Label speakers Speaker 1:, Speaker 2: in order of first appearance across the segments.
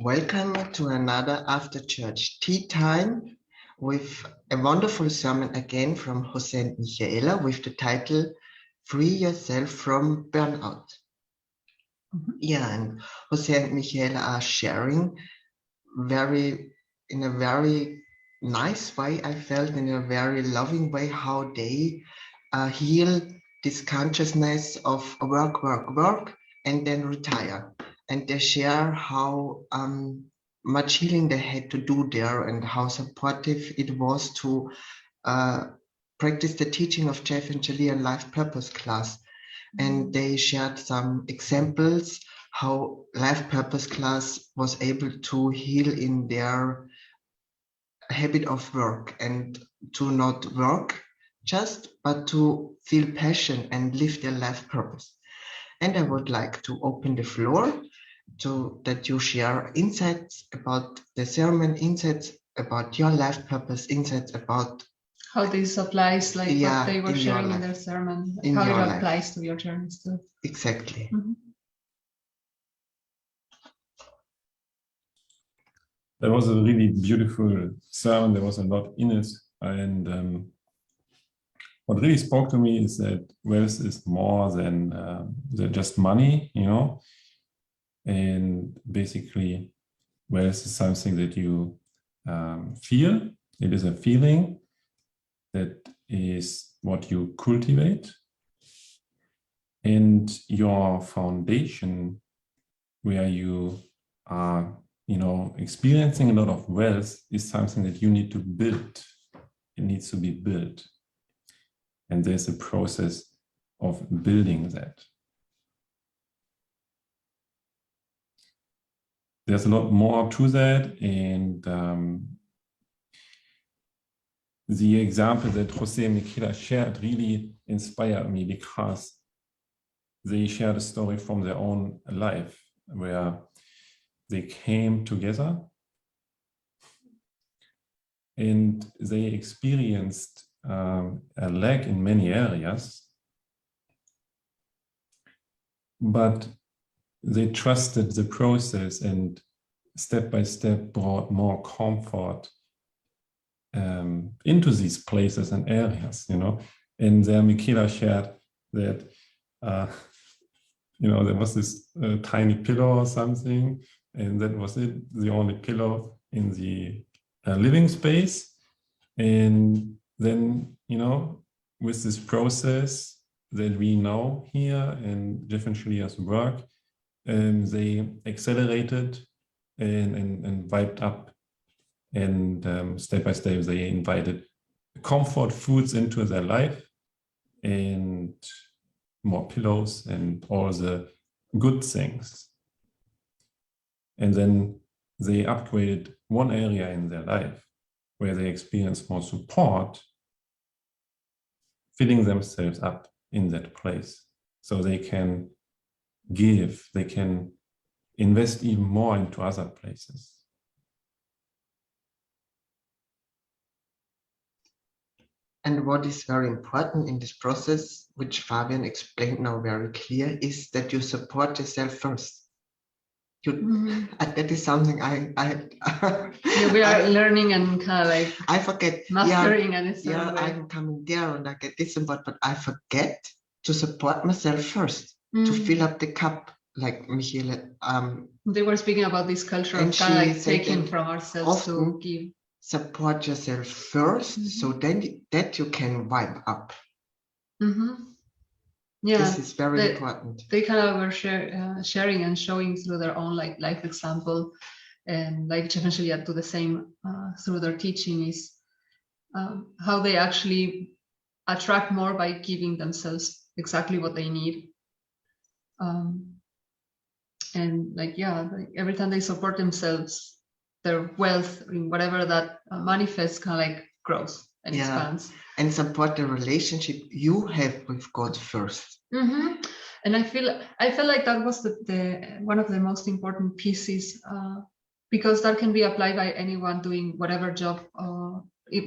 Speaker 1: Welcome to another after church tea time with a wonderful sermon again from Jose and Michaela with the title Free Yourself from Burnout. Yeah, and Jose and Michaela are sharing in a very nice way, I felt, in a very loving way, how they heal this consciousness of work, and then retire. And they share how much healing they had to do there and how supportive it was to practice the teaching of Jeff and Shaleia Life Purpose class. And they shared some examples how Life Purpose class was able to heal in their habit of work and to not work just, but to feel passion and live their life purpose. And I would like to open the floor so that you share insights about the sermon, insights about your life purpose, insights about
Speaker 2: how this applies, like what they were sharing in their sermon, like how it applies to your journeys too.
Speaker 1: Exactly.
Speaker 3: That was a really beautiful sermon. There was a lot in it. And what really spoke to me is that wealth is more than just money, you know. And basically, wealth is something that you feel. It is a feeling that is what you cultivate. And your foundation, where you are, you know, experiencing a lot of wealth, is something that you need to build. It needs to be built. And there's a process of building that. There's a lot more to that, and the example that Jose and Michaela shared really inspired me, because they shared a story from their own life where they came together and they experienced a lack in many areas, but they trusted the process and step by step brought more comfort into these places and areas, you know. And there Michaela shared that, you know, there was this tiny pillow or something, and that was it, the only pillow in the living space. And then, you know, with this process that we know here and differently as work, they accelerated and wiped up, and step by step they invited comfort foods into their life and more pillows and all the good things. And then they upgraded one area in their life where they experienced more support, filling themselves up in that place so they can give, they can invest even more into other places.
Speaker 1: And what is very important in this process, which Fabian explained now very clear, is that you support yourself first. That is something
Speaker 2: we are learning and kind of like
Speaker 1: I forget
Speaker 2: mastering, and
Speaker 1: I'm coming there and I get this and but I forget to support myself first, to fill up the cup, like Michaela.
Speaker 2: They were speaking about this culture of kind of like taking from ourselves to give.
Speaker 1: Support yourself first, so then that you can wipe up. Yeah, this is very important.
Speaker 2: They kind of were sharing and showing through their own like life example, and like Jeff and Shaleia do the same through their teaching, is how they actually attract more by giving themselves exactly what they need. And like, like every time they support themselves, their wealth in whatever that manifests kind of like grows and expands.
Speaker 1: And support the relationship you have with God first.
Speaker 2: And I feel like that was the one of the most important pieces, because that can be applied by anyone doing whatever job,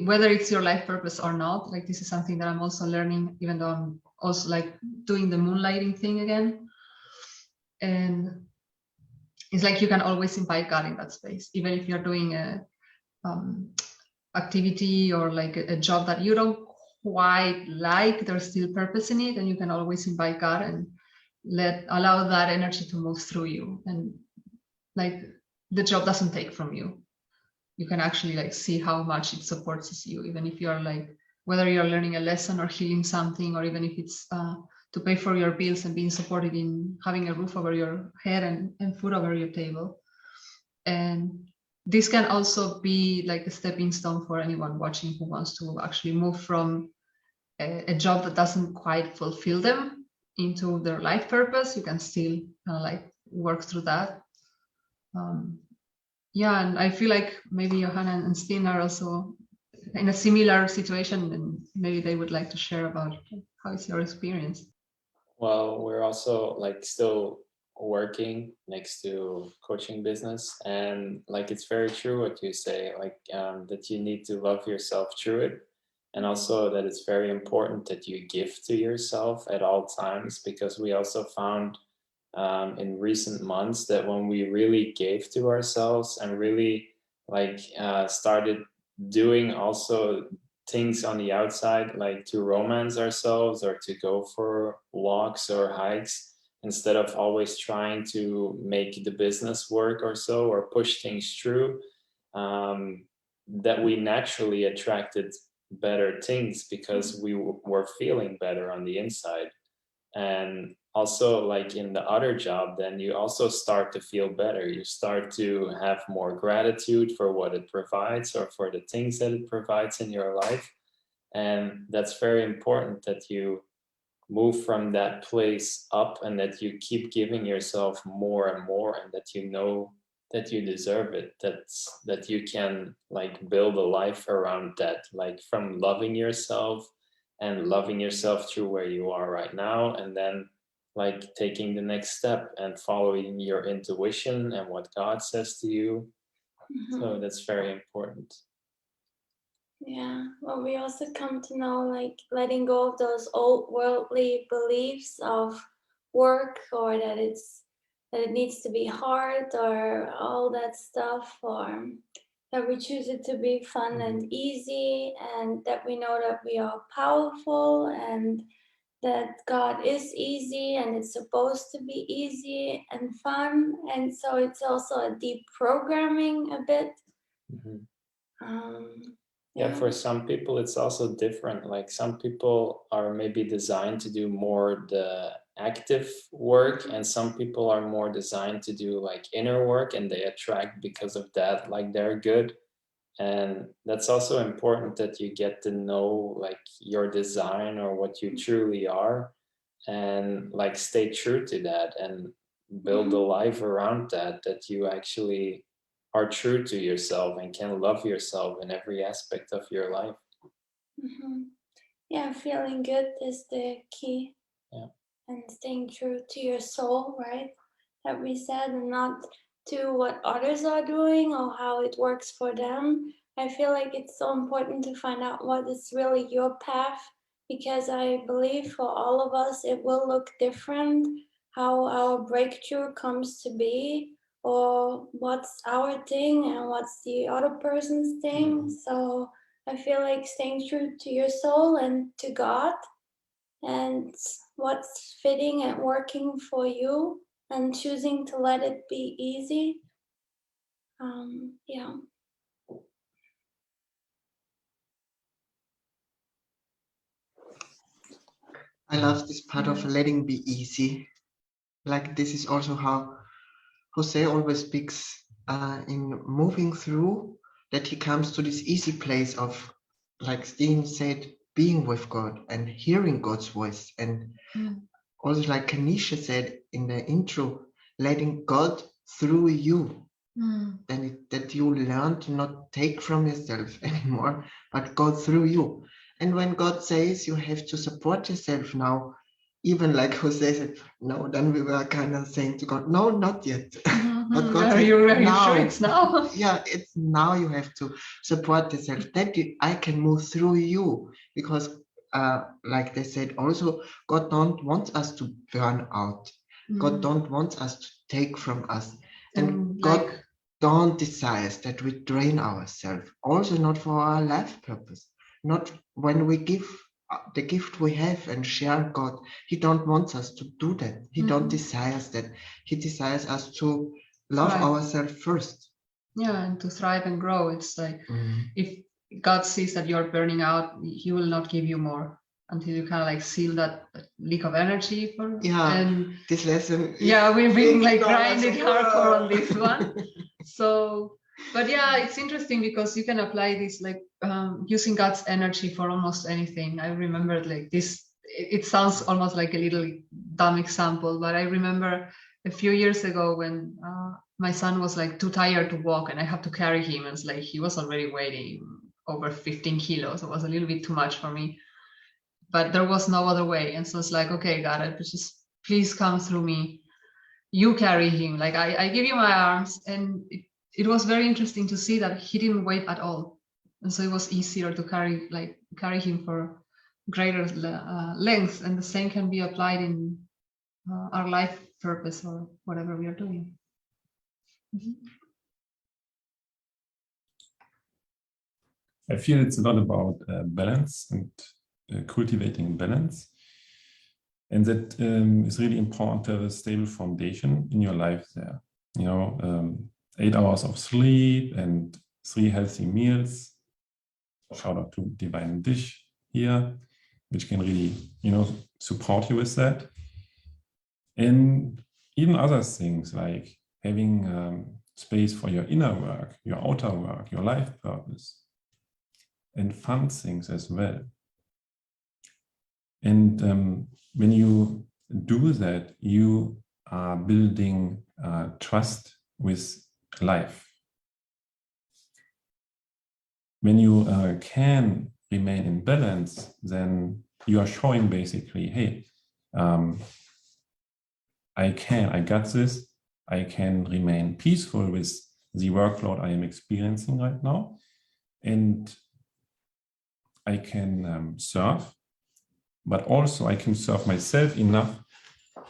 Speaker 2: whether it's your life purpose or not. Like, this is something that I'm also learning, even though I'm also like doing the moonlighting thing again. And it's like you can always invite God in that space, even if you're doing a activity or like a job that you don't quite like. There's still purpose in it, and you can always invite God and allow that energy to move through you, and like the job doesn't take from you. You can actually like see how much it supports you, even if you're like, whether you're learning a lesson or healing something, or even if it's to pay for your bills and being supported in having a roof over your head and food over your table. And this can also be like a stepping stone for anyone watching who wants to actually move from a job that doesn't quite fulfill them into their life purpose. You can still like work through that. Yeah, and I feel like maybe Johanna and Steen are also in a similar situation, and maybe they would like to share about how is your experience.
Speaker 4: Well, we're also like still working next to coaching business, and like it's very true what you say, like that you need to love yourself through it, and also that it's very important that you give to yourself at all times, because we also found in recent months that when we really gave to ourselves and really like started doing also things on the outside, like to romance ourselves or to go for walks or hikes, instead of always trying to make the business work or so, or push things through, that we naturally attracted better things because we were feeling better on the inside. And also like in the other job, then you also start to feel better. You start to have more gratitude for what it provides or for the things that it provides in your life. And that's very important that you move from that place up, and that you keep giving yourself more and more, and that you know that you deserve it, that you can like build a life around that, like from loving yourself and loving yourself through where you are right now, and then like taking the next step and following your intuition and what God says to you. So that's very important.
Speaker 5: Yeah, well, we also come to know like letting go of those old worldly beliefs of work, or that it needs to be hard or all that stuff, or that we choose it to be fun and easy, and that we know that we are powerful, and that God is easy and it's supposed to be easy and fun. And so it's also a deep programming a bit.
Speaker 4: Yeah, for some people it's also different. Like some people are maybe designed to do more the active work, and some people are more designed to do like inner work, and they attract because of that, like they're good. And that's also important, that you get to know like your design or what you truly are, and like stay true to that and build a life around that, that you actually are true to yourself and can love yourself in every aspect of your life.
Speaker 5: Yeah, feeling good is the key.
Speaker 4: Yeah.
Speaker 5: And staying true to your soul, right? That we said, and not to what others are doing or how it works for them. I feel like it's so important to find out what is really your path, because I believe for all of us it will look different how our breakthrough comes to be, or what's our thing and what's the other person's thing. So I feel like staying true to your soul and to God, and what's fitting and working for you, and choosing to let it be easy. Yeah.
Speaker 1: I love this part of letting be easy. Like this is also how Jose always speaks in moving through, that he comes to this easy place of, like Steen said, being with God and hearing God's voice. And also like Kanisha said in the intro, letting God through you. Then that you learn to not take from yourself anymore, but God through you. And when God says you have to support yourself now, even like Jose said, no, then we were kind of saying to God, no, not yet. But God said,
Speaker 2: are you sure it's now?
Speaker 1: Yeah, it's now you have to support yourself. That I can move through you, because like they said also, God don't want us to burn out. God don't want us to take from us. And
Speaker 2: like
Speaker 1: God don't desire that we train ourselves, also not for our life purpose, not when we give the gift we have and share God. He don't want us to do that. He don't desire that. He desires us to love
Speaker 2: Right.
Speaker 1: ourselves first.
Speaker 2: Yeah, and to thrive and grow. It's like if God sees that you're burning out, He will not give you more until you kind of like seal that leak of energy. And
Speaker 1: this lesson.
Speaker 2: Yeah, we've been like
Speaker 1: enormous.
Speaker 2: grinding hardcore on this one. So, but yeah, it's interesting because you can apply this like using God's energy for almost anything. I remember like this. It sounds almost like a little dumb example, but I remember a few years ago when my son was like too tired to walk and I had to carry him. It's like he was already weighing over 15 kilos. It was a little bit too much for me, but there was no other way. And so it's like, okay, God, just please come through me. You carry him. Like I give you my arms. And it was very interesting to see that he didn't weight at all. And so it was easier to carry him for greater length. And the same can be applied in our life purpose or whatever we are doing.
Speaker 3: I feel it's a lot about balance and cultivating balance. And that is really important to have a stable foundation in your life there. 8 hours of sleep and 3 healthy meals. Shout out to Divine Dish here, which can really, support you with that. And even other things like having space for your inner work, your outer work, your life purpose, and fun things as well. And when you do that, you are building trust with life. When you can remain in balance, then you are showing basically, hey, I got this, I can remain peaceful with the workload I am experiencing right now, and I can serve, but also I can serve myself enough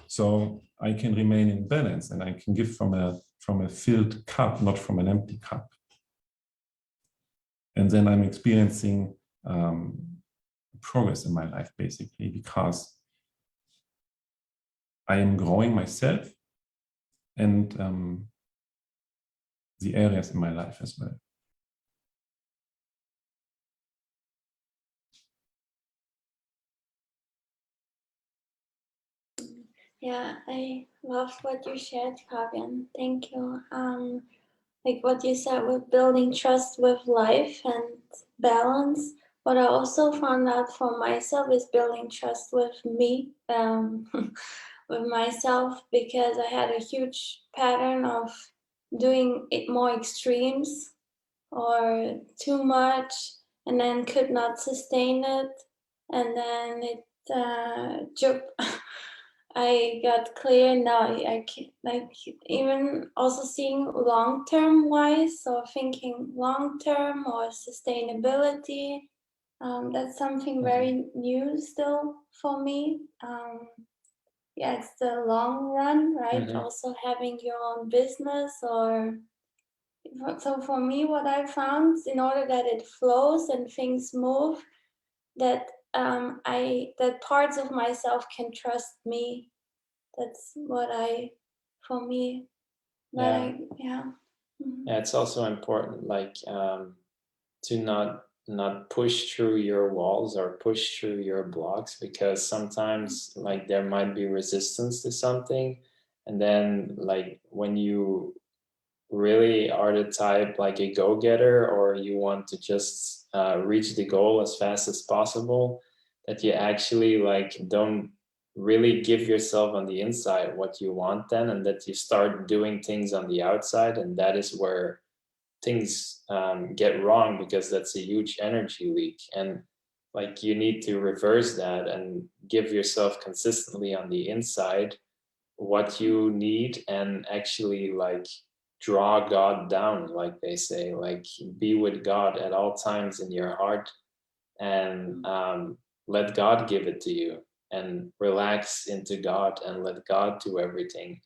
Speaker 3: so I can remain in balance and I can give from a filled cup, not from an empty cup. And then I'm experiencing progress in my life, basically, because I am growing myself and the areas in my life as well.
Speaker 5: Yeah, I love what you shared, Kagan. Thank you. Like what you said with building trust with life and balance. What I also found out for myself is building trust with me, with myself, because I had a huge pattern of doing it more extremes or too much, and then could not sustain it, and then it I got clear now. I can, like, even also seeing long term wise, so thinking long term or sustainability. That's something very new still for me. Yeah, it's the long run, right? Also having your own business, or so for me, what I found, in order that it flows and things move, that that parts of myself can trust me. That's what for me,
Speaker 4: Yeah.
Speaker 5: Yeah,
Speaker 4: it's also important, like, to not push through your walls or push through your blocks, because sometimes like there might be resistance to something, and then like when you really are the type like a go-getter, or you want to just reach the goal as fast as possible, that you actually like don't really give yourself on the inside what you want then, and that you start doing things on the outside, and that is where things get wrong, because that's a huge energy leak. And like you need to reverse that and give yourself consistently on the inside what you need, and actually like draw God down, like they say, like be with God at all times in your heart, and let God give it to you, and relax into God and let God do everything.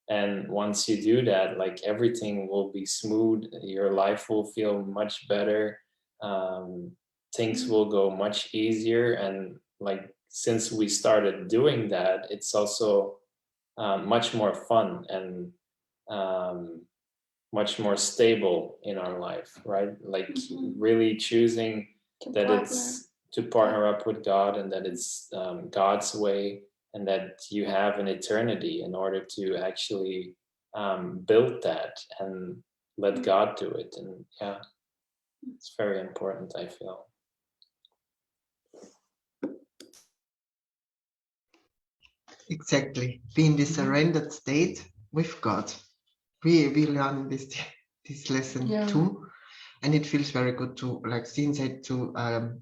Speaker 4: And once you do that, like everything will be smooth, your life will feel much better, things will go much easier. And like since we started doing that, it's also much more fun and much more stable in our life, right? Like really choosing that it's to partner up with God, and that it's God's way, and that you have an eternity in order to actually build that and let God do it. And yeah, it's very important, I feel.
Speaker 1: Exactly. Be in this surrendered state with God. We learn this lesson too. And it feels very good to, like Steen said, to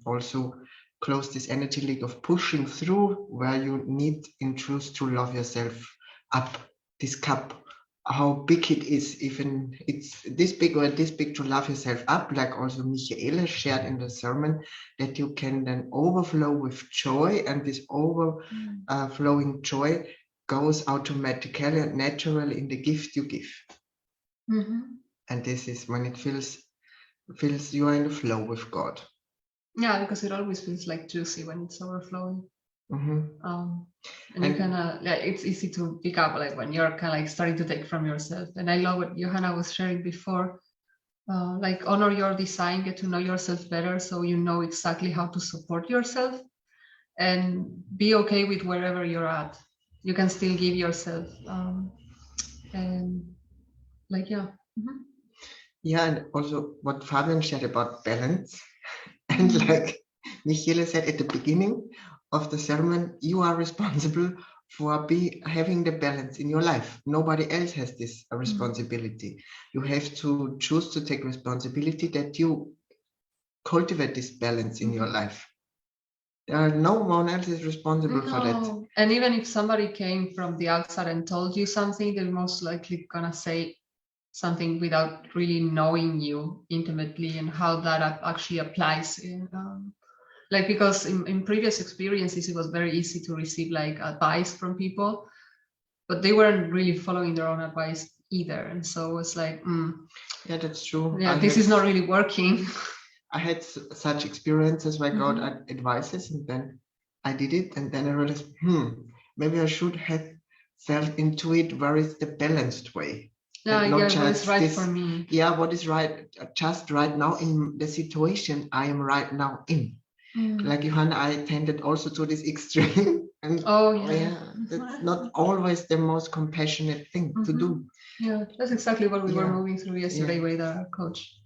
Speaker 1: also close this energy leak of pushing through, where you need in truth to love yourself up. This cup, how big it is, even it's this big or this big, to love yourself up, like also Michaela shared in the sermon, that you can then overflow with joy, and this overflowing joy goes automatically and naturally in the gift you give. And this is when it feels you are in the flow with God.
Speaker 2: Yeah, because it always feels like juicy when it's overflowing. And you kind of, yeah, it's easy to pick up like when you're kind of like starting to take from yourself. And I love what Johanna was sharing before, like honor your design, get to know yourself better, so you know exactly how to support yourself, and be okay with wherever you're at. You can still give yourself, and like
Speaker 1: yeah, and also what Fabian shared about balance, and like Michele said at the beginning of the sermon, you are responsible for having the balance in your life. Nobody else has this responsibility. You have to choose to take responsibility that you cultivate this balance in your life. No one else is responsible for that.
Speaker 2: And even if somebody came from the outside and told you something, they're most likely gonna say something without really knowing you intimately and how that actually applies in like, because in previous experiences it was very easy to receive like advice from people, but they weren't really following their own advice either, and so it's like
Speaker 1: yeah, that's true.
Speaker 2: Yeah, this is not really working.
Speaker 1: I had such experiences where I got advices, and then I did it, and then I realized, maybe I should have felt into it. Where is the balanced way?
Speaker 2: Yeah, what is right for me?
Speaker 1: Yeah, what is right just right now in the situation I am right now in. Like Johanna, I tended also to this extreme, and that's not always the most compassionate thing to do.
Speaker 2: Yeah, that's exactly what we were moving through yesterday with our coach.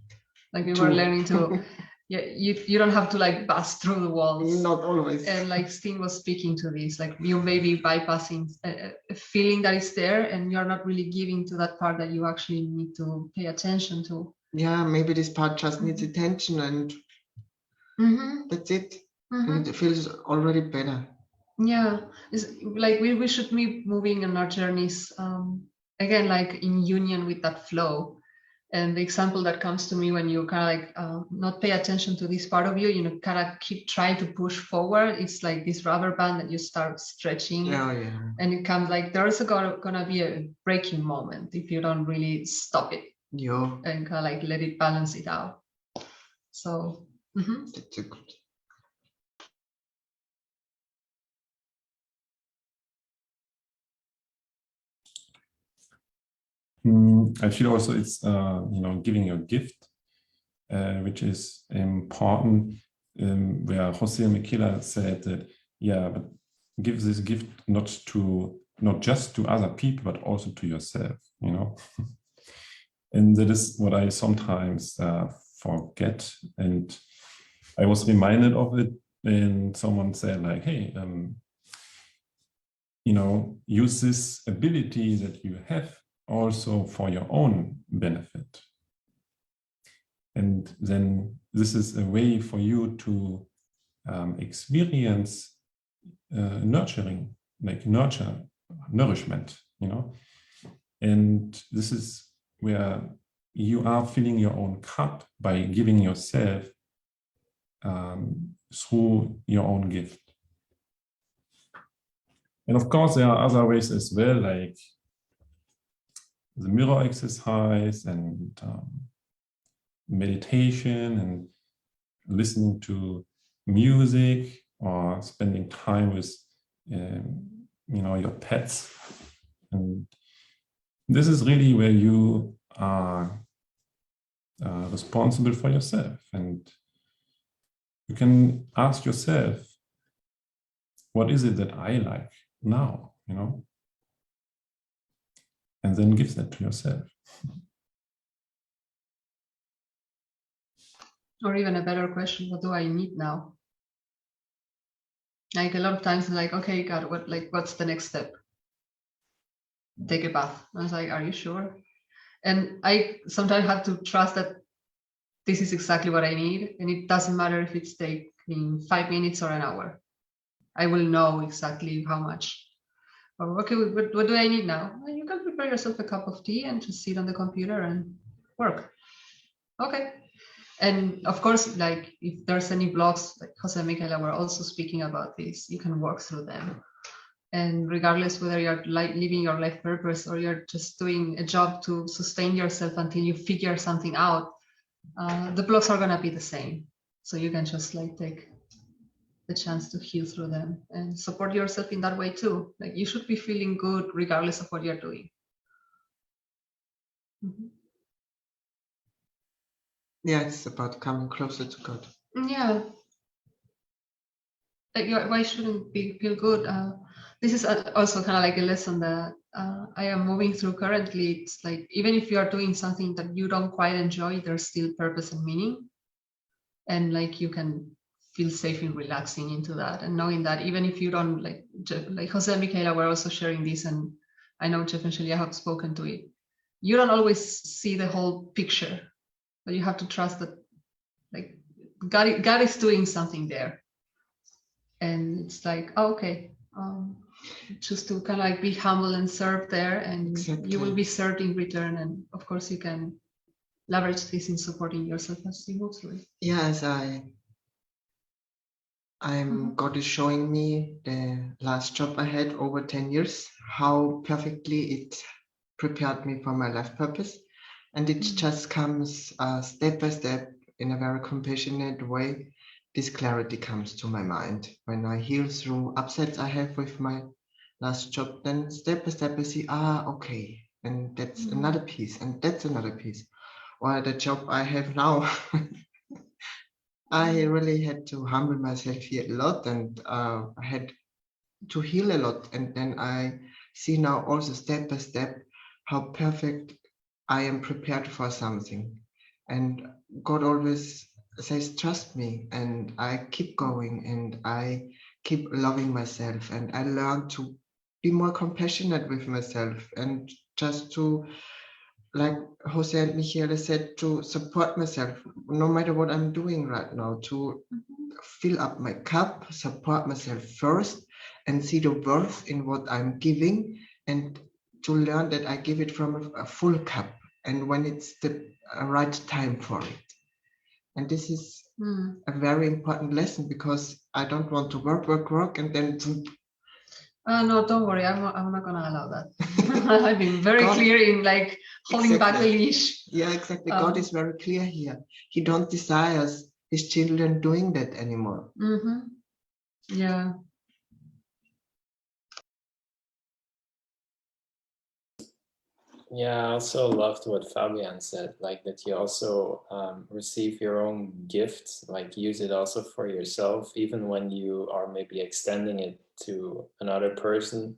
Speaker 2: Like we were learning to, you don't have to like bust through the walls.
Speaker 1: Not always.
Speaker 2: And like Steen was speaking to this, like you may be bypassing a feeling that is there, and you're not really giving to that part that you actually need to pay attention to.
Speaker 1: Yeah, maybe this part just needs attention, and that's it. And it feels already better.
Speaker 2: Yeah, it's like we should be moving on our journeys again, like in union with that flow. And the example that comes to me, when you kind of like not pay attention to this part of you, kind of keep trying to push forward. It's like this rubber band that you start stretching, and it comes like there's gonna be a breaking moment if you don't really stop it and kind of like let it balance it out. So
Speaker 1: that's a good.
Speaker 3: I feel also it's giving a gift, which is important. Where Jose and Michaela said that, but give this gift not just to other people, but also to yourself. And that is what I sometimes forget. And I was reminded of it when someone said, like, hey, use this ability that you have also for your own benefit. And then this is a way for you to experience nurturing, like nourishment, And this is where you are filling your own cup by giving yourself through your own gift. And of course, there are other ways as well, like the mirror exercise and meditation and listening to music or spending time with your pets. And this is really where you are responsible for yourself, and you can ask yourself, what is it that I like now, and then give that to yourself.
Speaker 2: Or even a better question, what do I need now? Like a lot of times, like, okay, God, what's the next step? Take a bath. I was like, are you sure? And I sometimes have to trust that this is exactly what I need, and it doesn't matter if it's taking 5 minutes or an hour. I will know exactly how much. Or okay, what do I need now? Well, you can prepare yourself a cup of tea and just sit on the computer and work. Okay. And of course, like if there's any blogs, like Jose and Michaela were also speaking about this, you can work through them. And regardless whether you're living your life purpose or you're just doing a job to sustain yourself until you figure something out, the blocks are gonna be the same. So you can just like take the chance to heal through them and support yourself in that way too. Like you should be feeling good regardless of what you're doing. Mm-hmm.
Speaker 1: Yeah, it's about coming closer to God.
Speaker 2: Yeah. Like why shouldn't it feel good? This is also kind of like a lesson that I am moving through currently. It's like even if you are doing something that you don't quite enjoy, there's still purpose and meaning, and like you can feel safe in relaxing into that and knowing that even if you don't like Jose and Michaela were also sharing this, and I know Jeff and Shaleia have spoken to it. You don't always see the whole picture, but you have to trust that like God is doing something there. And it's like, oh, okay, just to kind of like be humble and serve there, and
Speaker 1: Exactly.
Speaker 2: You will be served in return. And of course, you can leverage this in supporting yourself as you move through it.
Speaker 1: Yes, God is showing me the last job I had over 10 years, how perfectly it prepared me for my life purpose. And it just comes step by step in a very compassionate way. This clarity comes to my mind. When I heal through upsets I have with my last job, then step by step I see, okay, and that's another piece, and that's another piece. Or the job I have now, I really had to humble myself here a lot, and I had to heal a lot. And then I see now also step by step how perfect I am prepared for something. And God always says, trust me. And I keep going and I keep loving myself. And I learn to be more compassionate with myself and just to, like Jose and Michaela said, to support myself no matter what I'm doing right now, to fill up my cup, support myself first, and see the worth in what I'm giving, and to learn that I give it from a full cup, and when it's the right time for it. And this is a very important lesson, because I don't want to work, and then
Speaker 2: no, don't worry. I'm not gonna allow that. I've been very clear in like holding back the leash.
Speaker 1: Yeah, exactly. God is very clear here. He don't desire his children doing that anymore.
Speaker 2: Yeah.
Speaker 4: Yeah, I also loved what Fabian said, like that you also receive your own gift, like use it also for yourself, even when you are maybe extending it to another person,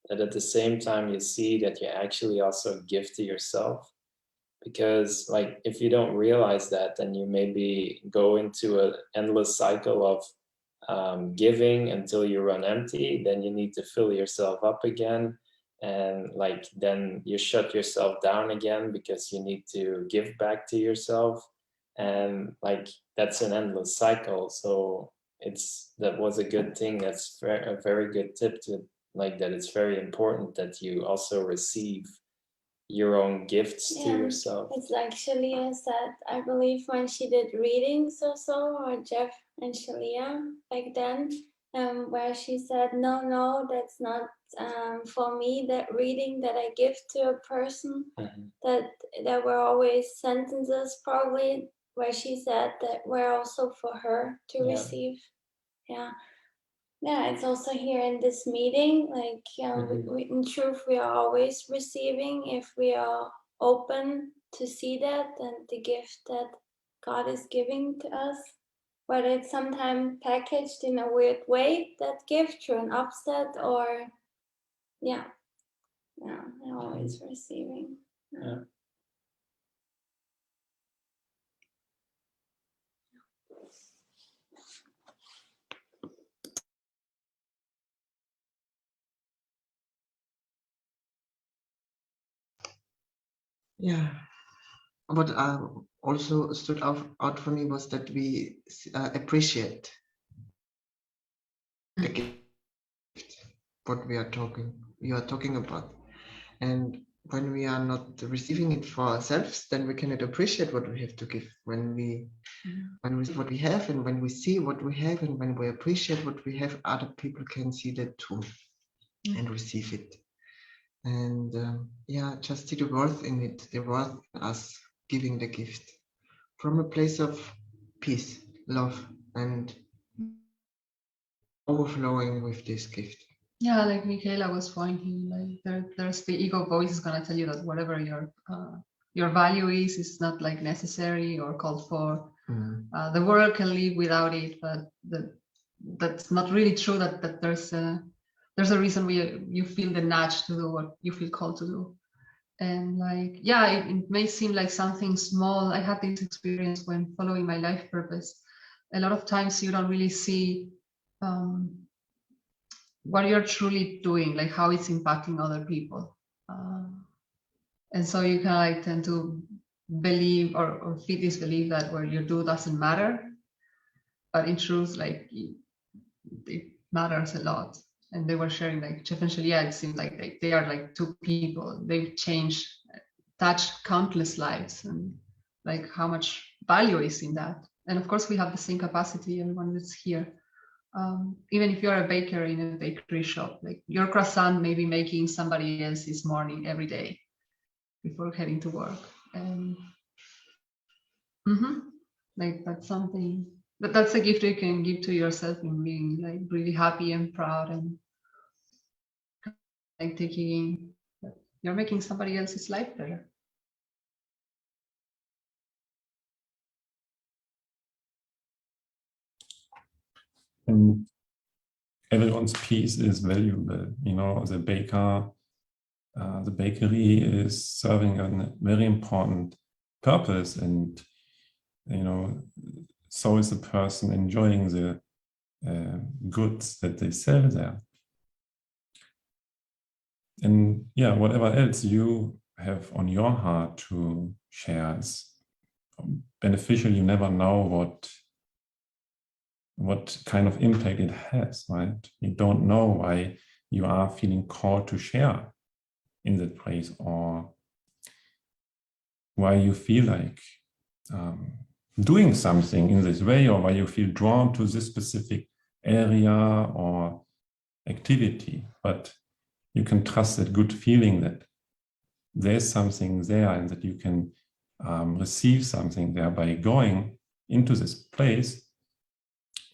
Speaker 4: that at the same time you see that you actually also give to yourself. Because like if you don't realize that, then you maybe go into an endless cycle of giving until you run empty, then you need to fill yourself up again. And like then you shut yourself down again because you need to give back to yourself, and like that's an endless cycle. So that was a good thing. That's a very good tip, to like that it's very important that you also receive your own gifts to yourself.
Speaker 5: It's like Shaleia said, I believe when she did readings or so, or Jeff and Shaleia back then, where she said, no, that's not for me, that reading that I give to a person. That there were always sentences probably where she said that were also for her to receive. Yeah, it's also here in this meeting, like in truth we are always receiving if we are open to see that and the gift that God is giving to us, whether it's sometimes packaged in a weird way, that gift, through an upset, or always receiving.
Speaker 1: Yeah. What also stood out for me was that we appreciate the gift, what we are talking about. And when we are not receiving it for ourselves, then we cannot appreciate what we have to give. When we see what we have, and when we see what we have, and when we appreciate what we have, other people can see that too and receive it. And just see the worth in it, the worth in us giving the gift from a place of peace, love, and overflowing with this gift.
Speaker 2: Yeah, like Michaela was pointing, like there's the ego voice is gonna tell you that whatever your value is not like necessary or called for. The world can live without it, but that's not really true. That there's a reason you feel the nudge to do what you feel called to do. And like, it may seem like something small. I had this experience when following my life purpose. A lot of times you don't really see what you're truly doing, like how it's impacting other people. And so you kind of like tend to believe or feed this belief that what you do doesn't matter. But in truth, like it matters a lot. And they were sharing, like Jeff and Shaleia, it seemed like they are like two people. They've touched countless lives, and like how much value is in that. And of course we have the same capacity, everyone that's here. Even if you're a baker in a bakery shop, like your croissant may be making somebody else's morning every day before heading to work. And like that's something that's a gift you can give to yourself in being like really happy and proud, and like taking you're making somebody else's life better.
Speaker 3: And everyone's piece is valuable. You know, the bakery is serving a very important purpose, and you know, so is the person enjoying the goods that they sell there. And whatever else you have on your heart to share is beneficial. You never know what kind of impact it has, right? You don't know why you are feeling called to share in that place, or why you feel like doing something in this way, or why you feel drawn to this specific area or activity. But you can trust that good feeling that there's something there, and that you can receive something there by going into this place,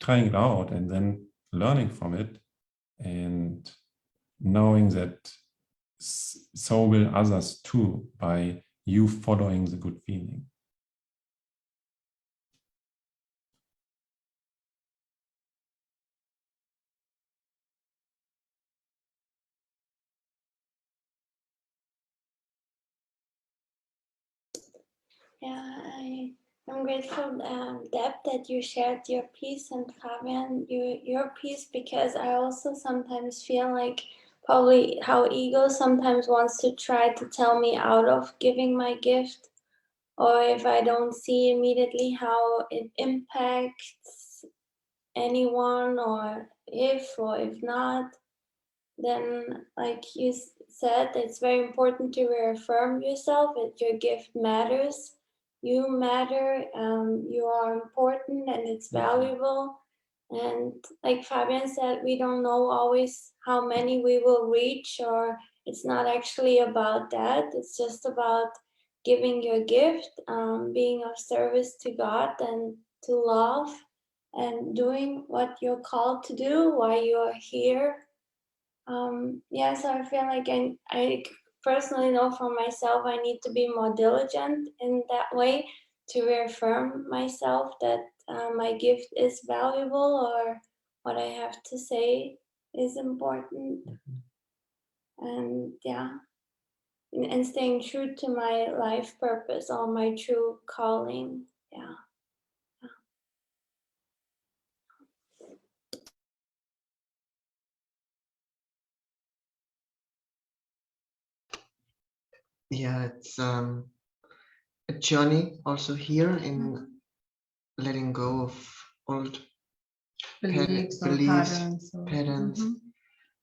Speaker 3: trying it out, and then learning from it, and knowing that so will others too, by you following the good feeling.
Speaker 5: I'm grateful, Deb, that you shared your piece, and Fabian, your piece, because I also sometimes feel like probably how ego sometimes wants to try to tell me out of giving my gift, or if I don't see immediately how it impacts anyone, or if not, then like you said, it's very important to reaffirm yourself that your gift matters. You matter, you are important, and it's valuable. And like Fabian said, we don't know always how many we will reach, or it's not actually about that. It's just about giving your gift, being of service to God and to love, and doing what you're called to do while you are here. Yeah, so I feel like I personally know for myself I need to be more diligent in that way to reaffirm myself that my gift is valuable, or what I have to say is important. And yeah, and staying true to my life purpose or my true calling. Yeah.
Speaker 1: Yeah, it's a journey also here in letting go of old
Speaker 2: Beliefs or
Speaker 1: beliefs,
Speaker 2: patterns. Or,
Speaker 1: patterns.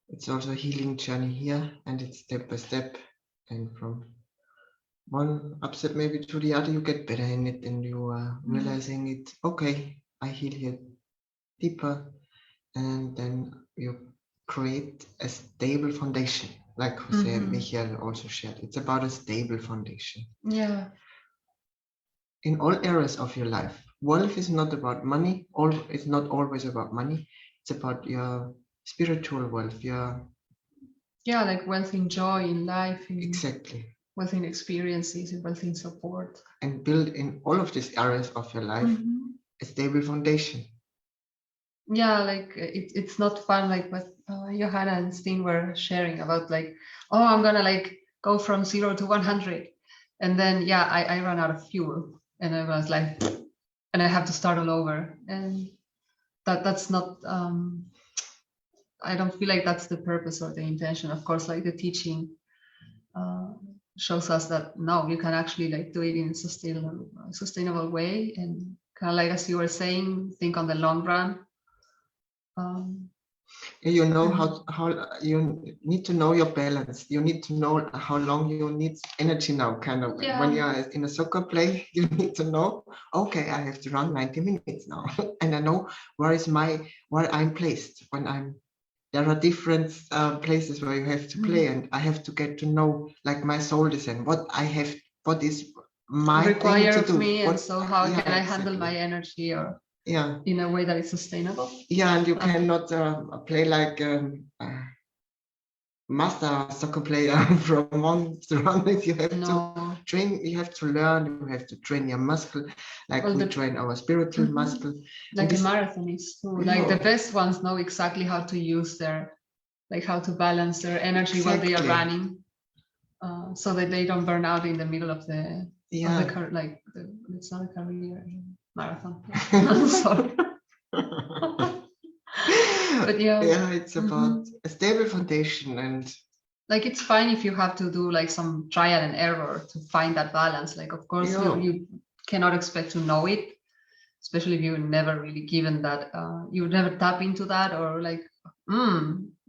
Speaker 1: It's also a healing journey here, and it's step by step. And from one upset maybe to the other, you get better in it, and you are realizing it. Okay, I heal here deeper, and then you create a stable foundation, like Jose and Michael also shared. It's about a stable foundation.
Speaker 2: Yeah.
Speaker 1: In all areas of your life. Wealth is not about money. It's not always about money. It's about your spiritual wealth. Your
Speaker 2: Like wealth in joy in life,
Speaker 1: exactly,
Speaker 2: wealth in experiences, and wealth in support.
Speaker 1: and build in all of these areas of your life a stable foundation.
Speaker 2: Yeah, like it's not fun, like what Johanna and Steen were sharing about, like, oh, I'm gonna like go from 0 to 100, and then I run out of fuel, and I was like, and I have to start all over, and that's not I don't feel like that's the purpose or the intention. Of course, like the teaching shows us that no, you can actually like do it in a sustainable way, and kind of like as you were saying, think on the long run.
Speaker 1: You know how you need to know your balance. You need to know how long you need energy now. Kind of when you're in a soccer play, you need to know. Okay, I have to run 90 minutes now, and I know where I'm placed when there are different places where you have to play, and I have to get to know like my soul design, what is my
Speaker 2: required
Speaker 1: thing to
Speaker 2: of
Speaker 1: do.
Speaker 2: me, and so how can I handle
Speaker 1: exactly.
Speaker 2: my energy, or
Speaker 1: Yeah,
Speaker 2: in a way that is sustainable.
Speaker 1: yeah, and you cannot play like master soccer player from one to another. You have to train, you have to learn, you have to train your muscle, like we train our spiritual muscle.
Speaker 2: Like the marathonists too, like the best ones know exactly how to use how to balance their energy while they are running, so that they don't burn out in the middle of the it's not a career marathon. Sorry. But
Speaker 1: it's about a stable foundation, and
Speaker 2: like it's fine if you have to do like some trial and error to find that balance. Like of course you cannot expect to know it, especially if you've never really given that, you never tap into that, or like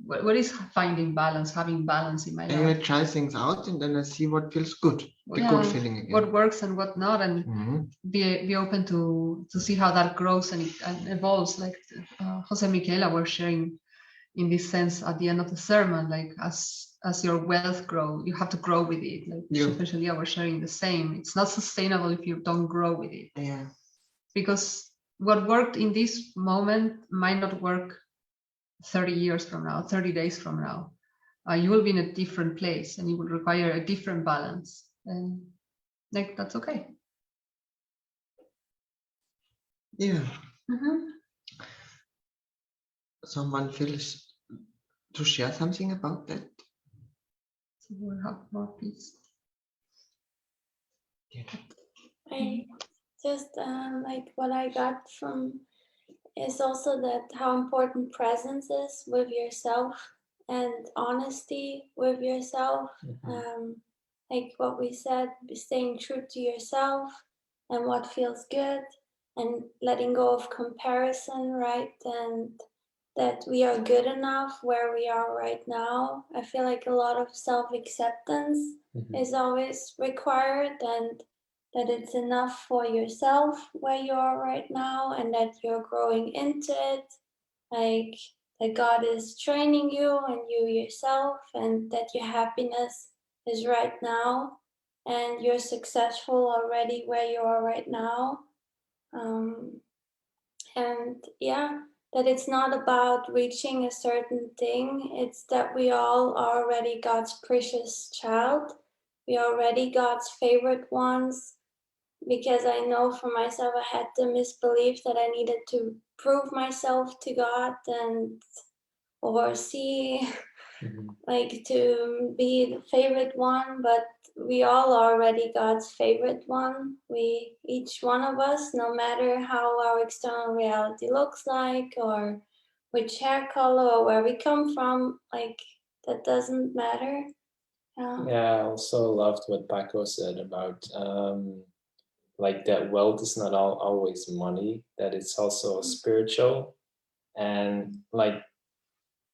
Speaker 2: what is finding balance, having balance in my life.
Speaker 1: I try things out, and then I see what feels good, the good feeling again.
Speaker 2: What works and what not, and be open to see how that grows and evolves. Like Jose and Michaela were sharing in this sense at the end of the sermon, like as your wealth grow, you have to grow with it. Like especially I was sharing the same. It's not sustainable if you don't grow with it.
Speaker 1: Yeah.
Speaker 2: Because what worked in this moment might not work 30 years from now, 30 days from now. You will be in a different place, and you will require a different balance, and like that's okay.
Speaker 1: Yeah. Someone feels to share something about that?
Speaker 2: So we'll have more peace.
Speaker 5: I just like what I got from is also that how important presence is with yourself, and honesty with yourself. Like what we said, staying true to yourself and what feels good, and letting go of comparison, right? And that we are good enough where we are right now. I feel like a lot of self-acceptance is always required, and that it's enough for yourself where you are right now, and that you're growing into it, like that God is training you and you yourself, and that your happiness is right now, and you're successful already where you are right now. And yeah, that it's not about reaching a certain thing, it's that we all are already God's precious child. We are already God's favorite ones, because I know for myself I had the misbelief that I needed to prove myself to God or see like to be the favorite one, but we all are already God's favorite one. We, each one of us, no matter how our external reality looks like, or which hair color, or where we come from, like that doesn't matter.
Speaker 4: Yeah, I also loved what Paco said about like that wealth is not always money, that it's also spiritual. And like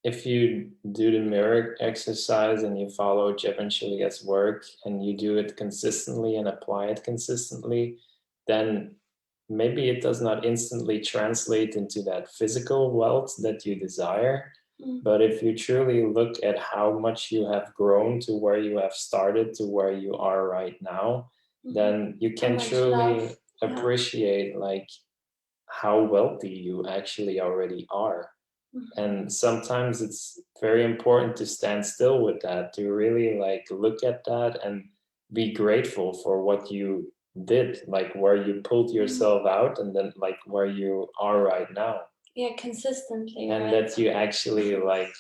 Speaker 4: if you do the mirror exercise and you follow Jeb and Shaleia's work and you do it consistently and apply it consistently, then maybe it does not instantly translate into that physical wealth that you desire. But if you truly look at how much you have grown to where you have started to where you are right now, then you can truly appreciate like how wealthy you actually already are. And sometimes it's very important to stand still with that, to really like look at that and be grateful for what you did, like where you pulled yourself out and then like where you are right now.
Speaker 5: Yeah, consistently.
Speaker 4: And
Speaker 5: right?
Speaker 4: that you actually like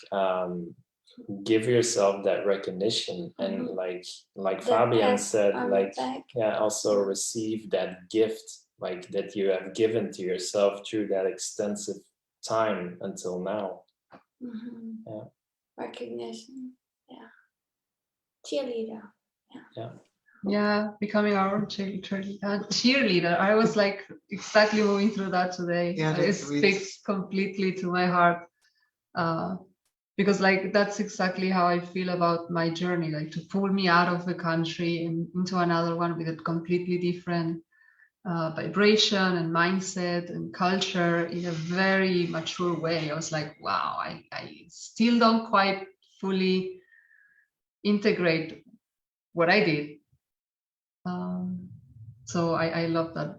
Speaker 4: give yourself that recognition and like
Speaker 5: That
Speaker 4: Fabian
Speaker 5: pat
Speaker 4: said,
Speaker 5: on
Speaker 4: like
Speaker 5: the back.
Speaker 4: yeah, also receive that gift like that you have given to yourself through that extensive time until now. Yeah.
Speaker 5: Recognition. Yeah. Cheerleader.
Speaker 2: Yeah, becoming our own cheerleader. I was like exactly moving through that today.
Speaker 1: Yeah,
Speaker 2: It
Speaker 1: that's
Speaker 2: speaks completely to my heart, because like that's exactly how I feel about my journey. Like to pull me out of the country and into another one with a completely different vibration and mindset and culture in a very mature way. I was like, wow, I still don't quite fully integrate what I did. So I love that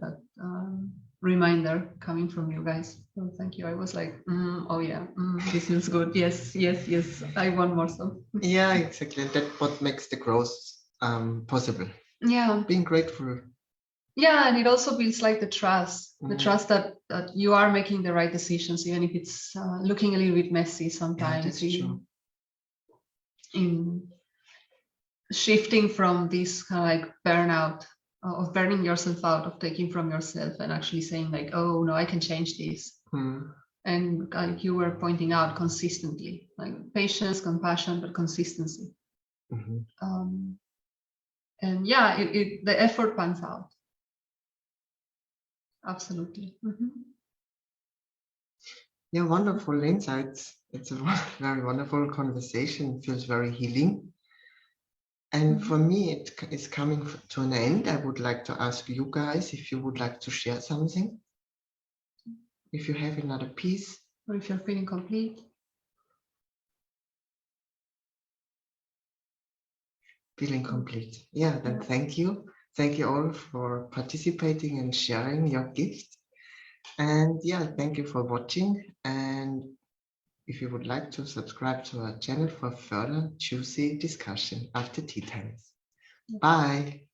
Speaker 2: reminder coming from you guys. So thank you. I was like, oh yeah, this feels good. Yes, yes, yes. I want more stuff.
Speaker 1: Yeah, exactly. And that's what makes the growth possible.
Speaker 2: Yeah.
Speaker 1: Being grateful.
Speaker 2: Yeah, and it also builds like the trust that you are making the right decisions, even if it's looking a little bit messy sometimes.
Speaker 1: Yeah, that's true.
Speaker 2: In shifting from this kind of like burnout of burning yourself out, of taking from yourself and actually saying like, oh no, I can change this. And like you were pointing out, consistently, like patience, compassion, but consistency. And yeah, the effort pans out. Absolutely.
Speaker 1: Yeah, wonderful insights. It's a very wonderful conversation. It feels very healing. And for me, it is coming to an end. I would like to ask you guys if you would like to share something. If you have another piece.
Speaker 2: Or if you're feeling complete.
Speaker 1: Feeling complete. Yeah, then thank you. Thank you all for participating and sharing your gift. And yeah, thank you for watching. And if you would like to subscribe to our channel for further juicy discussion after tea times. Bye.